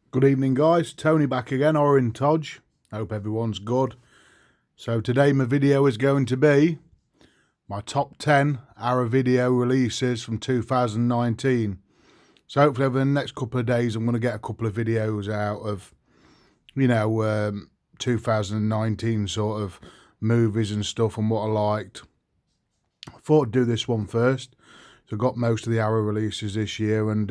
Good evening, guys. Tony back again, Orange Todge. Hope everyone's good. So today my video is going to be my top 10 Arrow video releases from 2019. So hopefully over the next couple of days I'm going to get a couple of videos out of, 2019 sort of movies and stuff and what I liked. I thought I'd do this one first. So I got most of the Arrow releases this year, and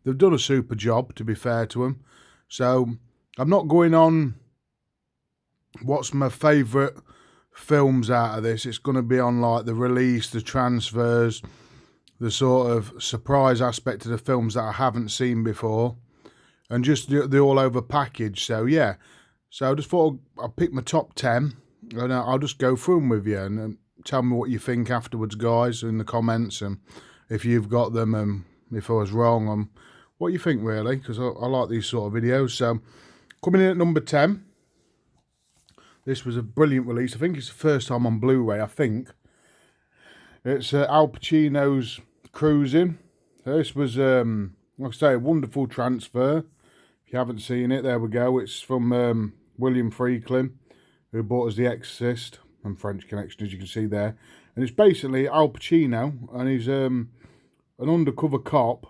they've done a super job, to be fair to them. So I'm not going on what's my favourite films out of this. It's going to be on like the release, the transfers, the sort of surprise aspect of the films that I haven't seen before, and just the all-over package. So yeah, so I just thought I'll pick my top 10, and I'll just go through them with you, and tell me what you think afterwards, guys, in the comments, and if you've got them, and if I was wrong, what you think, really, because I like these sort of videos. So coming in at number 10, this was a brilliant release. I think it's the first time on Blu-ray, I think. It's Al Pacino's Cruising. This was, like I say, a wonderful transfer. If you haven't seen it, there we go. It's from William Friedkin, who bought us The Exorcist and French Connection, as you can see there. And it's basically Al Pacino, and he's an undercover cop,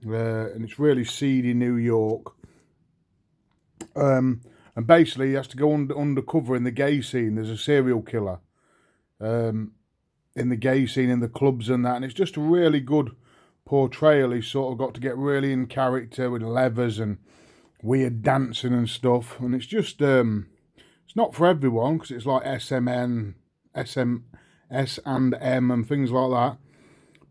and it's really seedy New York. And basically he has to go undercover in the gay scene. There's a serial killer in the gay scene, in the clubs and that, and it's just a really good portrayal. He's sort of got to get really in character with levers and weird dancing and stuff, and it's just it's not for everyone, because it's like S&M and things like that,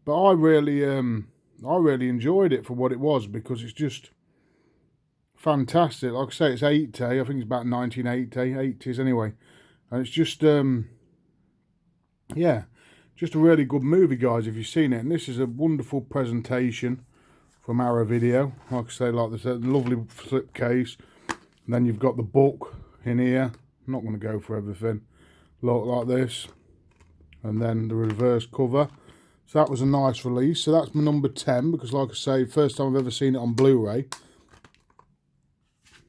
but I really enjoyed it for what it was, because it's just fantastic. Like I say, it's 80, I think it's about 1980, 80s anyway, and it's just yeah, just a really good movie, guys, if you've seen it. And this is a wonderful presentation from Arrow Video. Like I say, like this, a lovely slip case, and then you've got the book in here. I'm not going to go for everything. Look like this, and then the reverse cover. So that was a nice release. So that's my number 10, because like I say, first time I've ever seen it on Blu-ray,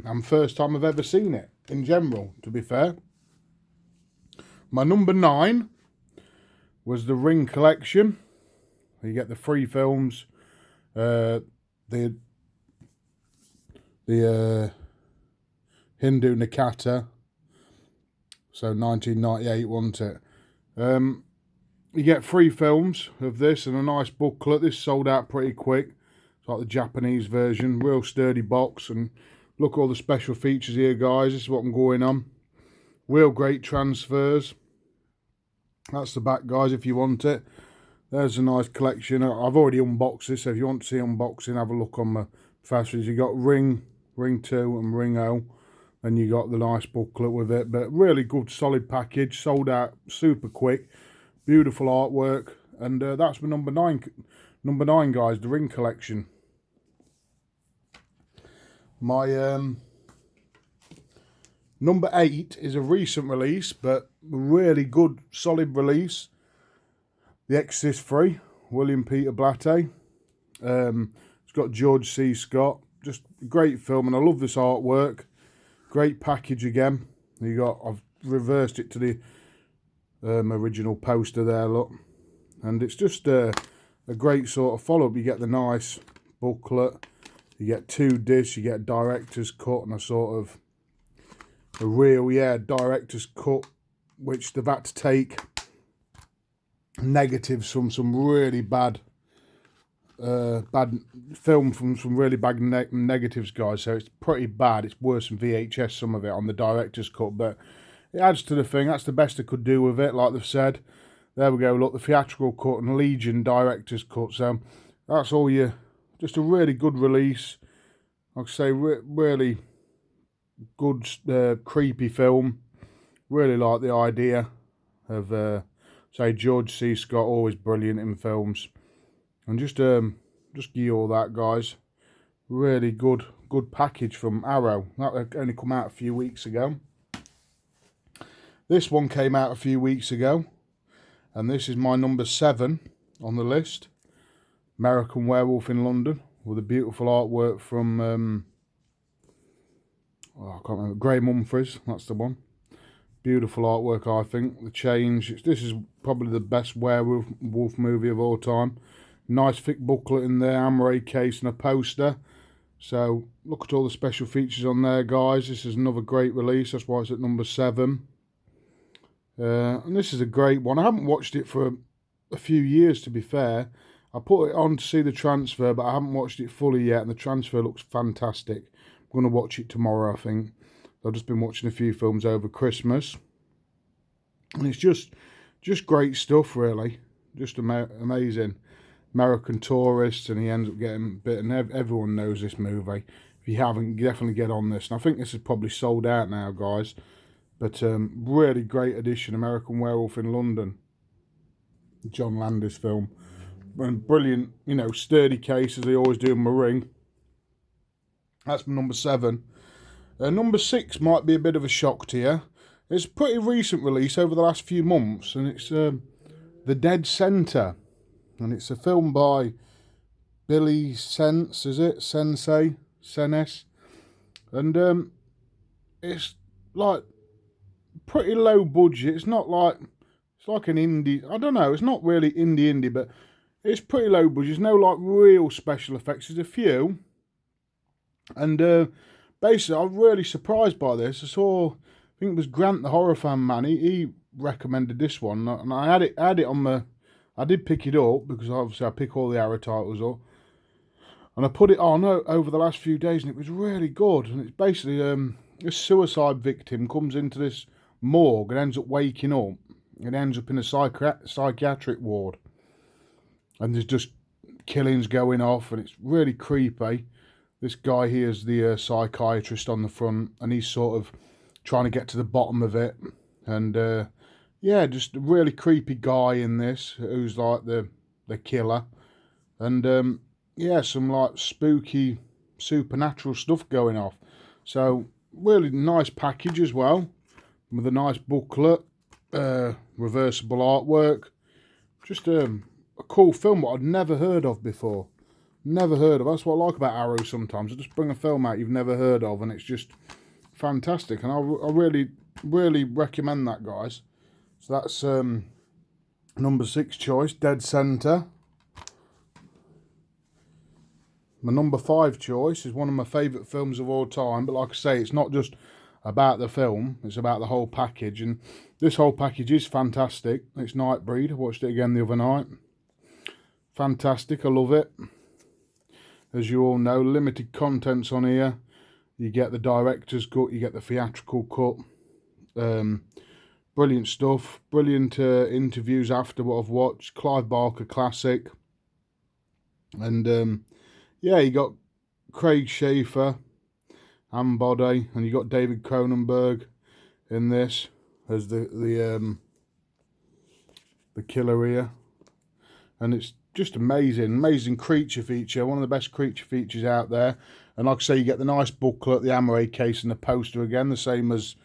and first time I've ever seen it in general, to be fair. My number 9 was the Ring collection. You get the 3 films, the Hindu Nakata, so 1998, wasn't it? You get 3 films of this and a nice booklet. This sold out pretty quick. It's like the Japanese version, real sturdy box, and look at all the special features here, guys. This is what I'm going on. Real great transfers. That's the back, guys, if you want it. There's a nice collection. I've already unboxed this, so if you want to see unboxing, have a look on my fashions. You got Ring 2 and Ring O, and you got the nice booklet with it. But really good, solid package. Sold out super quick. Beautiful artwork, and that's my number 9. Number 9, guys, the Ring collection. My number 8 is a recent release, but really good, solid release. The Exorcist 3, William Peter Blatty. It's got George C. Scott. Just a great film, and I love this artwork. Great package again. I've reversed it to the original poster there, look. And it's just a great sort of follow-up. You get the nice booklet. You get 2 discs. You get a director's cut and a sort of a real, director's cut, which they've had to take negatives from some really bad film, from some really bad negatives, guys. So it's pretty bad. It's worse than VHS, some of it, on the director's cut, but it adds to the thing. That's the best they could do with it, like they've said. There we go, look, the theatrical cut and Legion director's cut. So that's all you. Just a really good release. Like I say, really good, creepy film. Really like the idea of, say, George C. Scott, always brilliant in films. And just give you all that, guys. Really good package from Arrow. That only come out a few weeks ago. This one came out a few weeks ago, and this is my number 7 on the list. American Werewolf in London, with a beautiful artwork from Oh, I can't remember. Graham Humphreys, that's the one. Beautiful artwork, I think. The change. This is probably the best werewolf movie of all time. Nice thick booklet in there, Amaray case and a poster. So look at all the special features on there, guys. This is another great release. That's why it's at number 7. And this is a great one. I haven't watched it for a few years, to be fair. I put it on to see the transfer, but I haven't watched it fully yet, and the transfer looks fantastic. I'm going to watch it tomorrow, I think. I've just been watching a few films over Christmas, and it's just great stuff, really. Just amazing. American Tourist, and he ends up getting bitten. Everyone knows this movie. If you haven't, definitely get on this. And I think this is probably sold out now, guys. But really great edition, American Werewolf in London. John Landis film. And brilliant, you know, sturdy case, as they always do in my ring. That's number 7. Number 6 might be a bit of a shock to you. It's a pretty recent release over the last few months, and it's The Dead Center. And it's a film by Billy Sense, is it? Sensei? Senes? And it's like pretty low budget. It's not like, it's like an indie, I don't know, it's not really indie, but it's pretty low budget. There's no like real special effects. There's a few. And basically, I'm really surprised by this. I think it was Grant the Horror Fan Man. He recommended this one, and I had it on my. I did pick it up because obviously I pick all the Arrow titles up, and I put it on over the last few days, and it was really good. And it's basically a suicide victim comes into this morgue and ends up waking up, and ends up in a psychiatric ward, and there's just killings going off, and it's really creepy. This guy here is the psychiatrist on the front, and he's sort of trying to get to the bottom of it. And yeah, just a really creepy guy in this, who's like the killer. And yeah, some like spooky supernatural stuff going off. So really nice package as well, with a nice booklet, reversible artwork. Just a cool film that I'd never heard of before. Never heard of. That's what I like about Arrow sometimes. I just bring a film out you've never heard of, and it's just fantastic. And I really recommend that, guys. So that's number 6 choice, Dead Center. My number 5 choice is one of my favourite films of all time. But like I say, it's not just about the film. It's about the whole package. And this whole package is fantastic. It's Nightbreed. I watched it again the other night. Fantastic. I love it. As you all know, limited contents on here. You get the director's cut, you get the theatrical cut. Brilliant stuff. Brilliant interviews after what I've watched. Clive Barker classic. And yeah, you got Craig Schaefer, Ambody, and you got David Cronenberg in this as the killer here. And it's just amazing creature feature, one of the best creature features out there. And like I say, you get the nice booklet, the Amaray case, and the poster again, the same as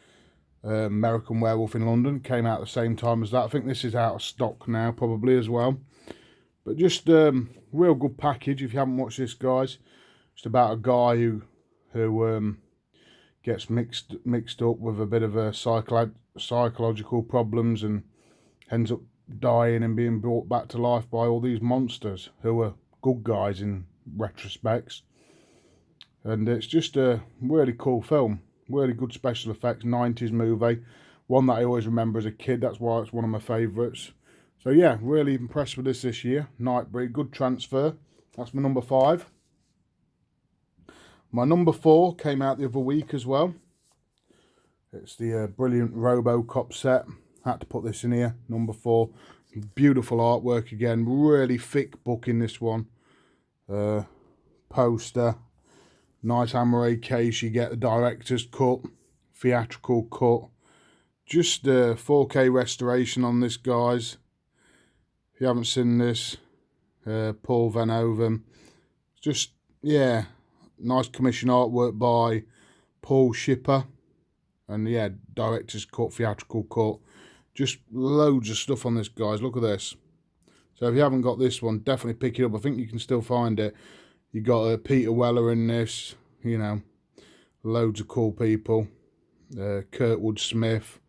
American Werewolf in London. Came out at the same time as that. I think this is out of stock now, probably as well. But just real good package. If you haven't watched this, guys, it's about a guy who gets mixed up with a bit of a psychological problems and ends up dying and being brought back to life by all these monsters who are good guys in retrospects. And it's just a really cool film, really good special effects, 90s movie, one that I always remember as a kid. That's why it's one of my favourites. So yeah, really impressed with this year. Nightbreed, good transfer. That's my number 5. My number 4 came out the other week as well. It's the brilliant Robocop set. Had to put this in here, number 4. Beautiful artwork again, really thick book in this one. Poster, nice Amaray case. You get the director's cut, theatrical cut. Just 4K restoration on this, guys. If you haven't seen this, Paul Van Oven. Just, yeah, nice commission artwork by Paul Shipper. And yeah, director's cut, theatrical cut. Just loads of stuff on this, guys. Look at this. So if you haven't got this one, definitely pick it up. I think you can still find it. You got Peter Weller in this, you know. loads of cool people. Kurtwood Smith,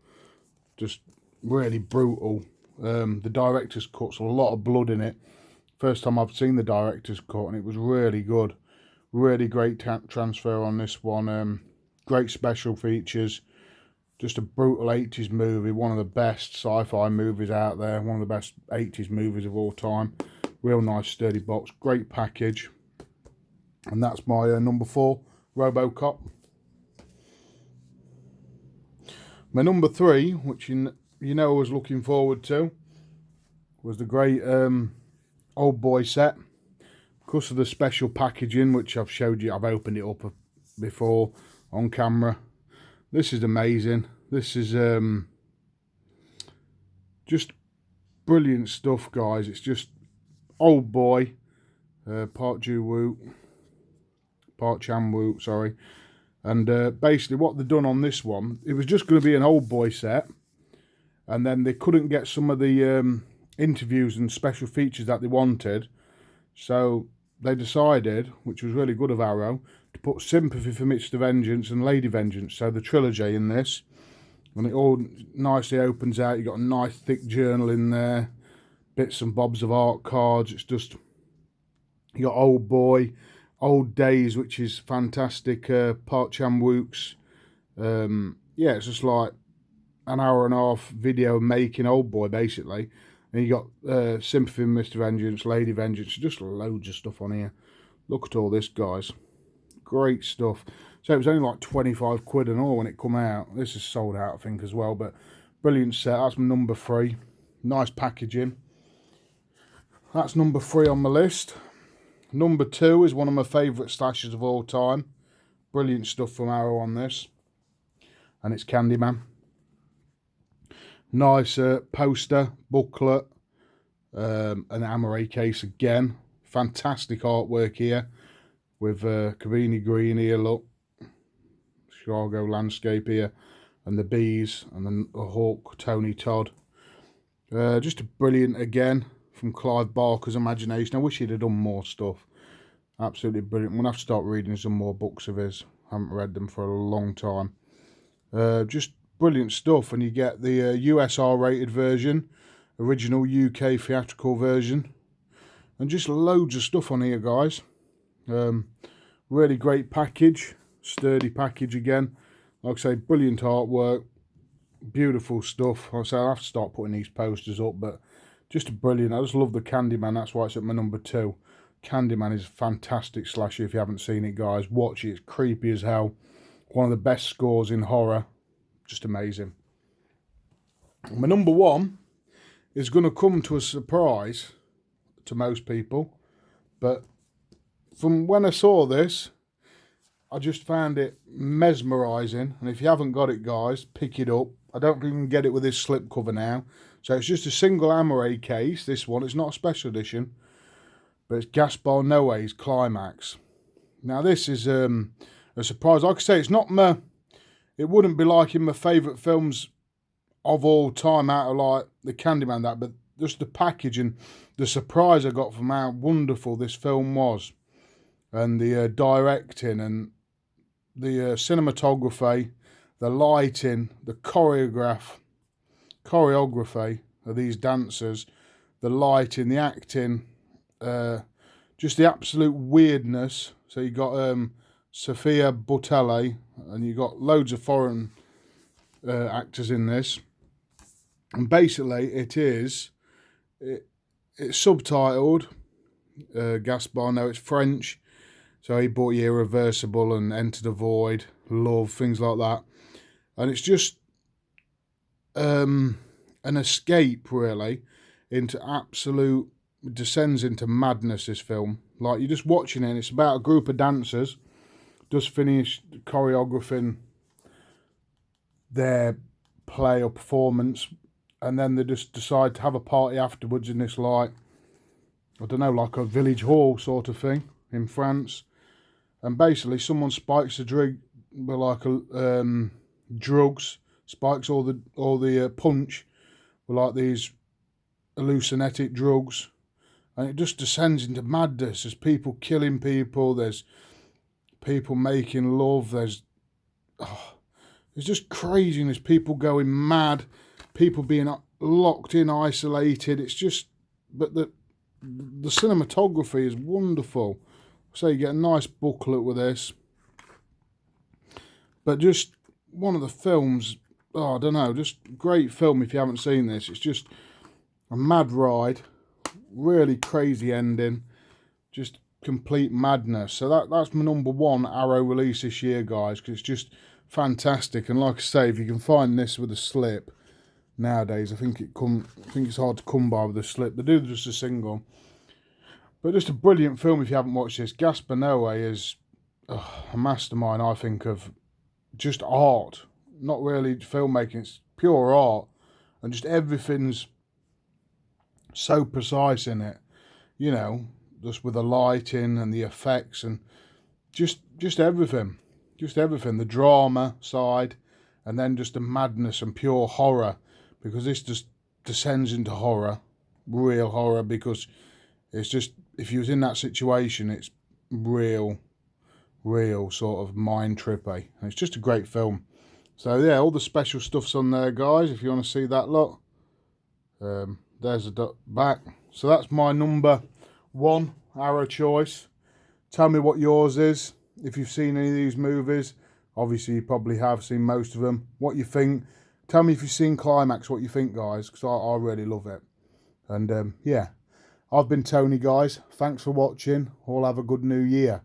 just really brutal. The director's cut's a lot of blood in it. First time I've seen the director's cut, and it was really good. Really great transfer on this one. Great special features. Just a brutal 80s movie, one of the best sci-fi movies out there, one of the best 80s movies of all time. Real nice sturdy box, great package. And that's my number 4, Robocop. My number 3, which you know I was looking forward to, was the great Old Boy set. Because of the special packaging, which I've showed you, I've opened it up before on camera. This is amazing. This is just brilliant stuff, guys. It's just Old Boy, part Ju-Woot, part Chan-Woot, sorry. And basically what they've done on this one, it was just going to be an Old Boy set. And then they couldn't get some of the interviews and special features that they wanted. So they decided, which was really good of Arrow, to put Sympathy for Mr. Vengeance and Lady Vengeance, so the trilogy in this. And it all nicely opens out. You've got a nice thick journal in there, bits and bobs of art cards. It's just, you got Old Boy, Old Days, which is fantastic, part Chan-Wook's. Yeah, it's just like an hour and a half video making Old Boy, basically. And you got Sympathy for Mr. Vengeance, Lady Vengeance, just loads of stuff on here. Look at all this, guys. Great stuff. So it was only like 25 quid and all when it come out. This is sold out, I think, as well. But brilliant set. That's my number 3. Nice packaging. That's number 3 on my list. Number 2 is one of my favourite slashes of all time. Brilliant stuff from Arrow on this. And it's Candyman. Nice poster, booklet, an Amaray case again. Fantastic artwork here with Cabrini Green here, look. Chicago landscape here. And the bees and then the hawk, Tony Todd. Just brilliant again from Clive Barker's imagination. I wish he'd have done more stuff. Absolutely brilliant. I'm going to have to start reading some more books of his. I haven't read them for a long time. Just brilliant stuff, and you get the US R-rated version, original UK theatrical version, and just loads of stuff on here, guys. Really great package, sturdy package again. Like I say, brilliant artwork, beautiful stuff. Like I say, I'll have to start putting these posters up, but just brilliant. I just love the Candyman, that's why it's at my number 2. Candyman is a fantastic slasher. If you haven't seen it, guys, watch it. It's creepy as hell. One of the best scores in horror. Just amazing. My number 1 is going to come to a surprise to most people, but from when I saw this, I just found it mesmerising. And if you haven't got it, guys, pick it up. I don't think you can get it with this slipcover now. So it's just a single Amaray case, this one. It's not a special edition, but it's Gaspar Noé's Climax. Now this is a surprise. Like I say, it's not my... It wouldn't be like in my favourite films of all time out of like the Candyman, that, but just the package and the surprise I got from how wonderful this film was. And the directing and the cinematography, the lighting, the choreography of these dancers, the lighting, the acting, just the absolute weirdness. So you got Sophia Boutelle, and you got loads of foreign actors in this. And basically, it's subtitled. Gasbar, no, it's French. So he bought you Irreversible and Enter the Void, Love, things like that. And it's just an escape, really, into absolute, descends into madness, this film. Like, you're just watching it, and it's about a group of dancers just finished choreographing their play or performance, and then they just decide to have a party afterwards in this, like, I don't know, like a village hall sort of thing in France. And basically someone spikes the drug, like drugs, spikes all the punch with like these hallucinatic drugs, and it just descends into madness. There's people killing people, there's people making love, there's There's just craziness, people going mad, people being locked in, isolated. It's just, but the cinematography is wonderful. So you get a nice booklet with this. But just one of the films, oh, I don't know, just great film if you haven't seen this. It's just a mad ride, really crazy ending, just complete madness. So that's my number one Arrow release this year, guys, because it's just fantastic. And like I say, if you can find this with a slip nowadays, I think it's hard to come by with a slip. They do just a single, but just a brilliant film if you haven't watched this. Gasbar is a mastermind, I think, of just art, not really filmmaking. It's pure art, and just everything's so precise in it. You know, just with the lighting and the effects and just everything. Just everything. The drama side, and then just the madness and pure horror, because this just descends into horror, real horror, because it's just, if you was in that situation, it's real sort of mind trippy. And it's just a great film. So yeah, all the special stuff's on there, guys, if you want to see that lot. There's the back. So that's my number one Arrow choice. Tell me what yours is, if you've seen any of these movies. Obviously you probably have seen most of them. What you think. Tell me if you've seen Climax, what you think, guys, because I really love it. And yeah, I've been Tony, guys. Thanks for watching. All have a good new year.